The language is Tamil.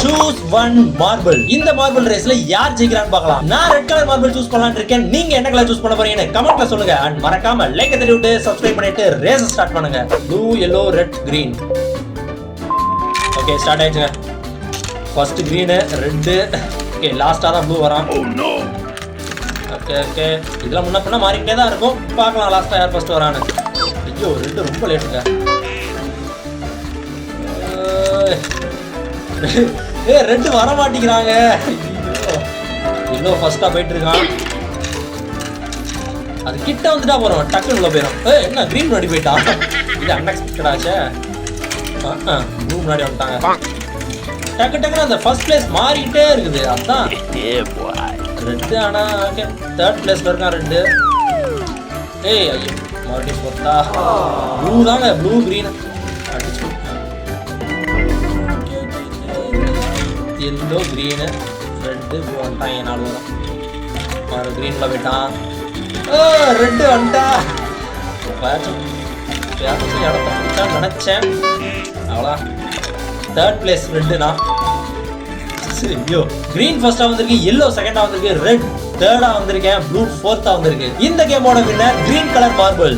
choose one marble. இந்த மார்பிள் ரேஸ்ல யார் ஜெயிக்கிறான்னு பார்க்கலாம். நான் ரெட் கலர் மார்பிள் சூஸ் பண்ணலாம்னு இருக்கேன். நீங்க என்ன கலர் சூஸ் பண்ண போறீங்கன்னு கமெண்ட்ல சொல்லுங்க. and மறக்காம லைக் தட்டி விட்டு சப்ஸ்கிரைப் பண்ணிட்டு ரேஸ் ஸ்டார்ட் பண்ணுங்க. blue yellow red green. Okay start ஆயிடுச்சுங்க. First green red. ஓகே லாஸ்டா தான் blue வரான். oh no. ஓகே ஓகே இதெல்லாம் முன்ன பின்ன மாறிக்கிட்டே தான் இருக்கும். பார்க்கலாம் லாஸ்டா யார் ஃபர்ஸ்ட் வரான்னு. ஐயோ ரெட் ரொம்ப லேட்டுங்க. ஏ ரெட் வர மாட்டேங்கிறாங்க. இன்னும் ஃபர்ஸ்டா போயிட்டு இருக்கான். அது கிட்ட வந்துட்டா போறோம் டக்குன்னு உள்ள போயிடும். என்ன கிரீன் முன்னாடி போயிட்டான். இது அன்எக்ஸ்பெக்டட் ஆச்சே. ப்ளூ முன்னாடி வந்துட்டாங்க. டக்கு டக்குன்னு அந்த ஃபர்ஸ்ட் பிளேஸ் மாறிக்கிட்டே இருக்குது. அதான் ரெட். ஆனா ஓகே தேர்ட் பிளேஸ்ல இருக்கான் ரெட். ஏய் ஐயோ மறுபடியும் போட்டா ப்ளூ தாங்க. ப்ளூ கிரீன் அடிச்சு எல்லோ கிரீனு ரெட்டு வந்துட்டான். 4 வரும். மறு கிரீனில் போயிட்டான். ரெட்டு வந்துட்டா. இடத்த பிடிச்சான்னு நினச்சேன். அவ்வளோ தேர்ட் பிளேஸ் ரெட்டுனா. ஐயோ கிரீன் ஃபர்ஸ்டா வந்திருக்கு, எல்லோ செகண்டா வந்திருக்கு, ரெட் தேர்டா வந்திருக்கேன், ப்ளூ ஃபோர்த்தா வந்திருக்கு. இந்த கேமோட வின்னர் கிரீன் கலர் மார்பிள்.